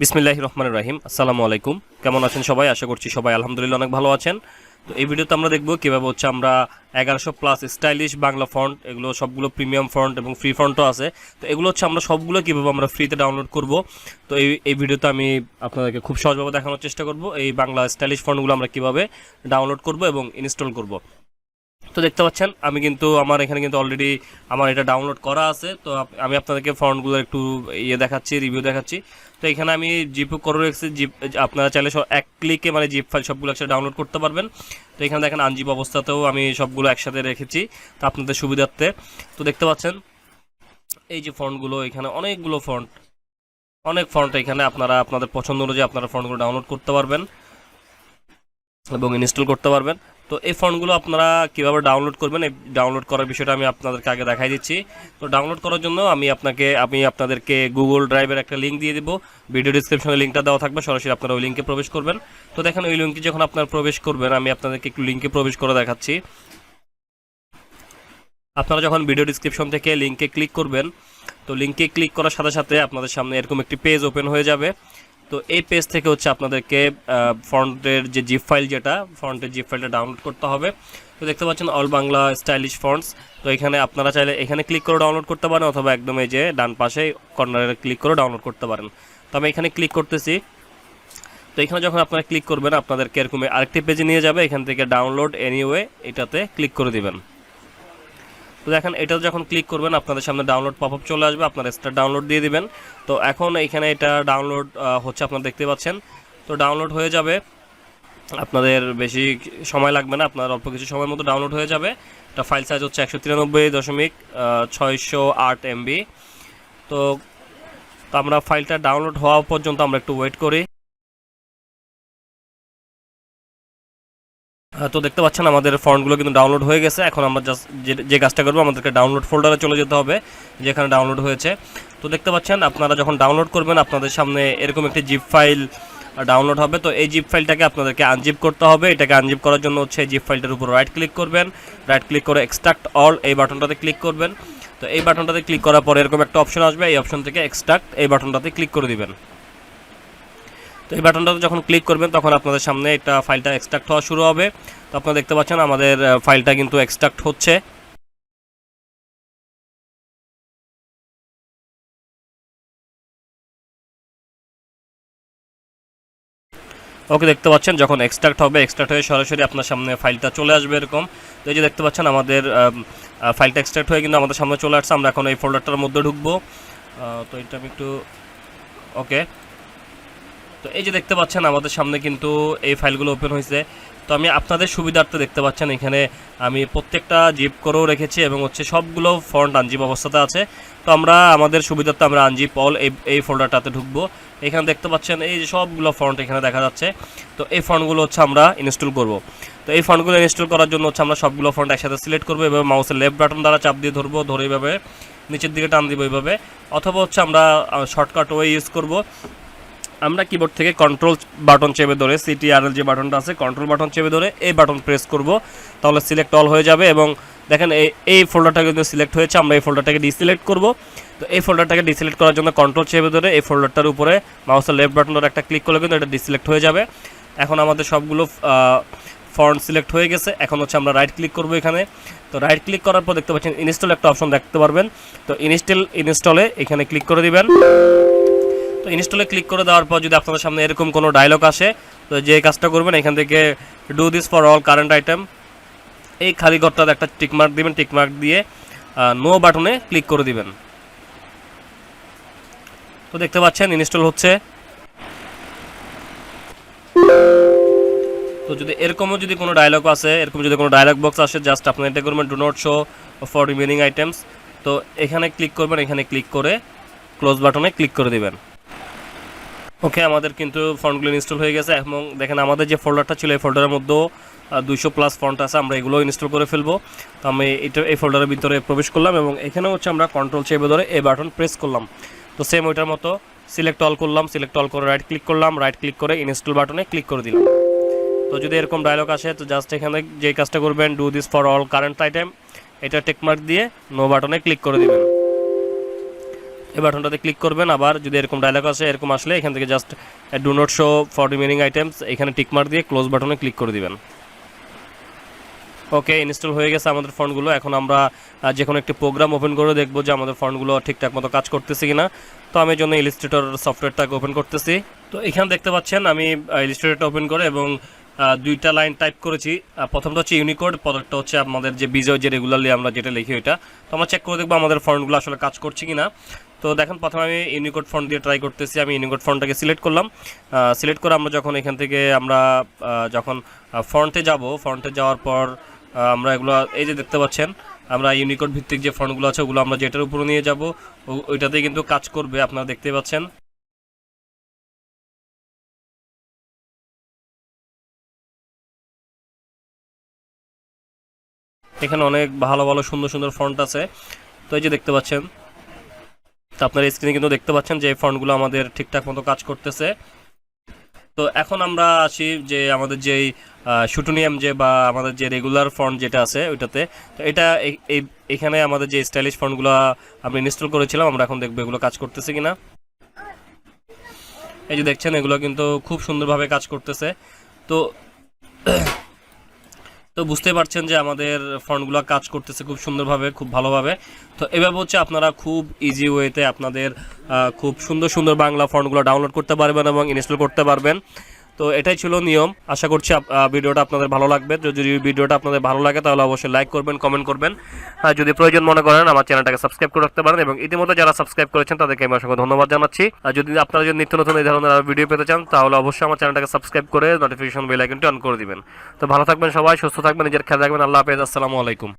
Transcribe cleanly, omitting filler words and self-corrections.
বিসমিল্লাহির রহমানির রহিম। আসসালামু আলাইকুম। কেমন আছেন সবাই? আশা করছি সবাই আলহামদুলিল্লাহ অনেক ভালো আছেন। তো এই ভিডিওতে আমরা দেখব কীভাবে আমরা 1100 প্লাস স্টাইলিশ বাংলা ফন্ট, এগুলো সবগুলো প্রিমিয়াম ফন্ট এবং ফ্রি ফন্টও আছে। তো এগুলো আমরা সবগুলো কীভাবে আমরা ফ্রিতে ডাউনলোড করব। তো এই ভিডিওতে আমি আপনাদেরকে খুব সহজভাবে দেখানোর চেষ্টা করব এই বাংলা স্টাইলিশ ফন্টগুলো আমরা কীভাবে ডাউনলোড করব এবং ইনস্টল করব। তো দেখতে পাচ্ছেন আমি কিন্তু আমার এখানে কিন্তু অলরেডি আমার এটা ডাউনলোড করা আছে। তো আমি আপনাদেরকে ফন্টগুলো একটু দেখাচ্ছি, রিভিউ দেখাচ্ছি। তো এখানে আমি জিপ করে রেখেছি। জিপ আপনারা চাইলে এক ক্লিকে জিপ ফাইল সবগুলো একসাথে ডাউনলোড করতে পারবেন। তো এখানে দেখেন আনজিপ অবস্থাতেও আমি সবগুলো একসাথে রেখেছি তো আপনাদের সুবিধার্থে। তো দেখতে পাচ্ছেন এই যে ফন্টগুলো, এখানে অনেক ফন্ট এখানে আপনারা আপনাদের পছন্দ অনুযায়ী আপনারা ফন্টগুলো ডাউনলোড করতে পারবেন এবং ইনস্টল করতে পারবেন। তো এই ফন্টগুলো আপনারা কীভাবে ডাউনলোড করবেন, এই ডাউনলোড করার বিষয়টা আমি আপনাদেরকে আগে দেখাই দিচ্ছি। তো ডাউনলোড করার জন্য আমি আপনাদেরকে গুগল ড্রাইভের একটা লিঙ্ক দিয়ে দেবো। ভিডিও ডিসক্রিপশনে লিঙ্কটা দেওয়া থাকবে, সরাসরি আপনারা ওই লিঙ্কে প্রবেশ করবেন। তো দেখেন ওই লিঙ্কে যখন আপনারা প্রবেশ করবেন, আমি আপনাদেরকে একটু লিঙ্কে প্রবেশ করে দেখাচ্ছি। আপনারা যখন ভিডিও ডিসক্রিপশন থেকে লিঙ্কে ক্লিক করবেন, তো লিঙ্কে ক্লিক করার সাথে সাথে আপনাদের সামনে এরকম একটি পেজ ওপেন হয়ে যাবে। তো এই পেজ থেকে আপনাদেরকে ফন্টের যে জিপ ফাইল, ফন্টের জিপ ফাইলটা ডাউনলোড করতে হবে। তো দেখতে পাচ্ছেন অল বাংলা স্টাইলিশ ফন্টস। তো এখানে আপনারা চাইলে এখানে ক্লিক করে ডাউনলোড করতে পারেন, অথবা একদম এই যে ডান পাশে কর্নারে ক্লিক করে ডাউনলোড করতে পারেন। তো আমি এখানে ক্লিক করতেছি। তো এখানে যখন আপনারা ক্লিক করবেন, আপনাদেরকে এরকম আরেকটি পেজে নিয়ে যাবে। এখান থেকে ডাউনলোড এনিওয়ে এটাতে ক্লিক করে দিবেন। তো দেখেন এটা যখন ক্লিক করবেন, আপনাদের সামনে ডাউনলোড পপআপ চলে আসবে, আপনারা স্টার্ট ডাউনলোড দিয়ে দিবেন। তো এখন এখানে এটা ডাউনলোড হচ্ছে, আপনারা দেখতে পাচ্ছেন। তো ডাউনলোড হয়ে যাবে, আপনাদের বেশি সময় লাগবে না, আপনার অল্প কিছু সময়ের মতো ডাউনলোড হয়ে যাবে। এটা ফাইল সাইজ হচ্ছে 193.608 MB। তো আমরা ফাইলটা ডাউনলোড হওয়া পর্যন্ত আমরা একটু ওয়েট করি। তো দেখতে পাচ্ছেন আমাদের ফন্টগুলো কিন্তু ডাউনলোড হয়ে গেছে। এখন আমরা জাস্ট যে কাজটা করবো, আমাদেরকে ডাউনলোড ফোল্ডারে চলে যেতে হবে যেখানে ডাউনলোড হয়েছে। তো দেখতে পাচ্ছেন আপনারা যখন ডাউনলোড করবেন, আপনাদের সামনে এরকম একটি জিপ ফাইল ডাউনলোড হবে। তো এই জিপ ফাইলটাকে আপনাদেরকে আনজিপ করতে হবে। এটাকে আনজিপ করার জন্য জিপ ফাইলটার উপর রাইট ক্লিক করবেন, রাইট ক্লিক করে এক্সট্রাক্ট অল এই বাটনটাতে ক্লিক করবেন। তো এই বাটনটাতে ক্লিক করার পরে এরকম একটা অপশন আসবে, এই অপশন থেকে এক্সট্রাক্ট এই বাটনটাতে ক্লিক করে দিবেন। তো এই বাটনটাতে যখন ক্লিক করবেন, তখন আপনাদের সামনে একটা ফাইলটা এক্সট্রাক্ট হওয়া শুরু হবে। তো আপনারা দেখতে পাচ্ছেন আমাদের ফাইলটা কিন্তু এক্সট্রাক্ট হচ্ছে। ওকে, দেখতে পাচ্ছেন যখন এক্সট্রাক্ট হবে, এক্সট্রাক্ট হয়ে সরাসরি আপনার সামনে ফাইলটা চলে আসবে এরকম। তো এই যে দেখতে পাচ্ছেন আমাদের ফাইলটা এক্সট্রাক্ট হয়ে কিন্তু আমাদের সামনে চলে আসছে। আমরা এখন এই ফোল্ডারটার মধ্যে ঢুকবো। তো এটা আমি একটু ওকে। তো এই যে দেখতে পাচ্ছেন আমাদের সামনে কিন্তু এই ফাইলগুলো ওপেন হয়েছে। তো আমি আপনাদের সুবিধার্থে দেখতে পাচ্ছেন এখানে আমি প্রত্যেকটা জিপ করেও রেখেছি এবং সবগুলো ফন্ট আনজিপ অবস্থাতে আছে। তো আমরা আমাদের সুবিধার্থে আমরা আনজিপ অল এই ফোল্ডারটাতে ঢুকবো। এখানে দেখতে পাচ্ছেন এই যে সবগুলো ফন্ট এখানে দেখা যাচ্ছে। তো এই ফন্টগুলো আমরা ইনস্টল করব। তো এই ফন্টগুলো ইনস্টল করার জন্য আমরা সবগুলো ফন্ট একসাথে সিলেক্ট করবো। এভাবে মাউসের লেফট বাটন দ্বারা চাপ দিয়ে ধরবো, ধরে এইভাবে নিচের দিকে টান দিব এইভাবে। অথবা আমরা শর্টকাট ওয়ে ইউজ করব। আমরা কিবোর্ড থেকে কন্ট্রোল বাটন চেপে ধরে CTRL যে বাটনটা আছে, কন্ট্রোল বাটন চেপে ধরে এই বাটন প্রেস করব, তাহলে সিলেক্ট অল হয়ে যাবে। এবং দেখেন এই ফোল্ডারটা কিন্তু সিলেক্ট হয়েছে। আমরা এই ফোল্ডারটাকে ডিসিলেক্ট করব। তো এই ফোল্ডারটাকে ডিসিলেক্ট করার জন্য কন্ট্রোল চেপে ধরে এই ফোল্ডারটার উপরে মাউসের লেফট বাটনের একটা ক্লিক করলে কিন্তু এটা ডিসিলেক্ট হয়ে যাবে। এখন আমাদের সবগুলো ফন্ট সিলেক্ট হয়ে গেছে। এখন আমরা রাইট ক্লিক করব এখানে। তো রাইট ক্লিক করার পর দেখতে পাচ্ছেন ইনস্টল একটা অপশন দেখতে পারবেন। তো ইনস্টলে এখানে ক্লিক করে দিবেন। তো ইনস্টলে ক্লিক করে দেওয়ার পর যদি আপনাদের সামনে এরকম কোনো ডায়লগ আসে, তো যে কাজটা করবেন এখান থেকে do this for all current item, এই খালি ঘরটাতে একটা টিকমার্ক দিবেন। টিকমার্ক দিয়ে নো বাটনে ক্লিক করে দিবেন। তো দেখতে পাচ্ছেন ইনস্টল হচ্ছে। তো যদি এরকমও যদি কোনো ডায়লগ আসে, এরকম যদি কোনো ডায়লগ বক্স আসে, জাস্ট আপনি এটা করবেন do not show for remaining items. তো এখানে ক্লিক করবেন, এখানে ক্লিক করে ক্লোজ বাটনে ক্লিক করে দিবেন। ওকে, আমাদের কিন্তু ফন্টগুলো ইনস্টল হয়ে গেছে। এবং দেখেন আমাদের যে ফোল্ডারটা ছিল, এই ফোল্ডারের মধ্যেও 200+ ফন্ট আছে। আমরা এগুলো ইনস্টল করে ফেলবো। তো আমি এই ফোল্ডারের ভিতরে প্রবেশ করলাম এবং এখানে আমরা কন্ট্রোল চেপে ধরে এই বাটন প্রেস করলাম। তো সেম ওইটার মতো সিলেক্ট অল করলাম, সিলেক্ট অল করে রাইট ক্লিক করলাম, রাইট ক্লিক করে ইনস্টল বাটনে ক্লিক করে দিলাম। তো যদি এরকম ডায়লগ আসে, তো জাস্ট এখানে যে কাজটা করবেন do this for all current item, এটা টিকমার্ক দিয়ে নো বাটনে ক্লিক করে দিবেন। এই বাটনটাতে ক্লিক করবেন। আবার যদি এরকম ডায়লগ আসে, এরকম আসলে এখান থেকে just do not show for remaining items এখানে টিকমার্ক দিয়ে ক্লোজ বাটনে ক্লিক করে দিবেন। ওকে, ইনস্টল হয়ে গেছে আমাদের ফন্টগুলো। এখন আমরা যে কোনো একটি প্রোগ্রাম ওপেন করে দেখবো যে আমাদের ফন্টগুলো ঠিকঠাক মতো কাজ করতেছে কিনা। তো আমি জন্য ইলাস্ট্রেটর সফটওয়্যারটাকে ওপেন করতেছি। তো এখানে দেখতে পাচ্ছেন আমি ইলাস্ট্রেটরটা ওপেন করে এবং দুইটা লাইন টাইপ করেছি। প্রথমটা হচ্ছে ইউনিকোড, পরেরটা হচ্ছে আমাদের যে বিজয় যে রেগুলারলি আমরা যেটা লিখি ওইটা। তো আমরা চেক করে দেখবো আমাদের ফন্টগুলো আসলে কাজ করছে কিনা। তো দেখেন প্রথমে আমি ইউনিকোড ফন্ট দিয়ে ট্রাই করতেছি। আমি ইউনিকোড ফন্টটাকে সিলেক্ট করলাম। সিলেক্ট করে আমরা যখন এখান থেকে আমরা যখন ফন্টে যাব, ফন্টে যাওয়ার পর আমরা এগুলো এই যে দেখতে পাচ্ছেন আমরা ইউনিকোড ভিত্তিক যে ফন্টগুলো আছে ওগুলো আমরা যেটার উপরে নিয়ে যাব ওইটাতেই কিন্তু কাজ করবে, আপনারা দেখতে পাচ্ছেন। এখানে অনেক ভালো ভালো সুন্দর সুন্দর ফন্ট আছে। তো এই যে দেখতে পাচ্ছেন, তো আপনার স্ক্রিনে কিন্তু দেখতে পাচ্ছেন যে এই ফন্টগুলো আমাদের ঠিকঠাক মতো কাজ করতেছে। তো এখন আমরা আসি যে আমাদের যেই শুটুনিয়াম যে বা আমাদের যে রেগুলার ফন্ট যেটা আছে ওইটাতে। তো এটা এখানে আমাদের যে স্টাইলিশ ফন্টগুলো আমরা ইনস্টল করেছিলাম, আমরা এখন দেখবো এগুলো কাজ করতেছে কিনা। এই যে দেখছেন এগুলো কিন্তু খুব সুন্দরভাবে কাজ করতেছে। তো তো বুঝতে পারছেন যে আমাদের ফন্টগুলো কাজ করতেছে খুব সুন্দরভাবে, খুব ভালোভাবে। তো এভাবে হচ্ছে আপনারা খুব ইজি ওয়েতে আপনাদের খুব সুন্দর সুন্দর বাংলা ফন্টগুলো ডাউনলোড করতে পারবেন এবং ইনস্টল করতে পারবেন। তো এটাই ছিল নিয়ম। আশা করছি ভিডিওটা আপনাদের ভালো লাগবে। যদি ভিডিওটা আপনাদের ভালো লাগে তাহলে অবশ্যই লাইক করবেন, কমেন্ট করবেন। আর যদি প্রয়োজন মনে করেন আমার চ্যানেলটাকে সাবস্ক্রাইব করে রাখতে পারেন, এবং ইতিমধ্যে যারা সাবস্ক্রাইব করেছেন তাদেরকে আমি অসংখ্য ধন্যবাদ জানাচ্ছি। আর যদি আপনারা যদি নিত্য নতুন এই ধরনের ভিডিও পেতে চান তাহলে অবশ্যই আমার চ্যানেলটাকে সাবস্ক্রাইব করে নোটিফিকেশন বেল আইকনটি অন করে দিবেন। তো ভালো থাকবেন সবাই, সুস্থ থাকবেন, নিজের খেয়াল রাখবেন। আল্লাহ হাফেজ, আসসালামু আলাইকুম।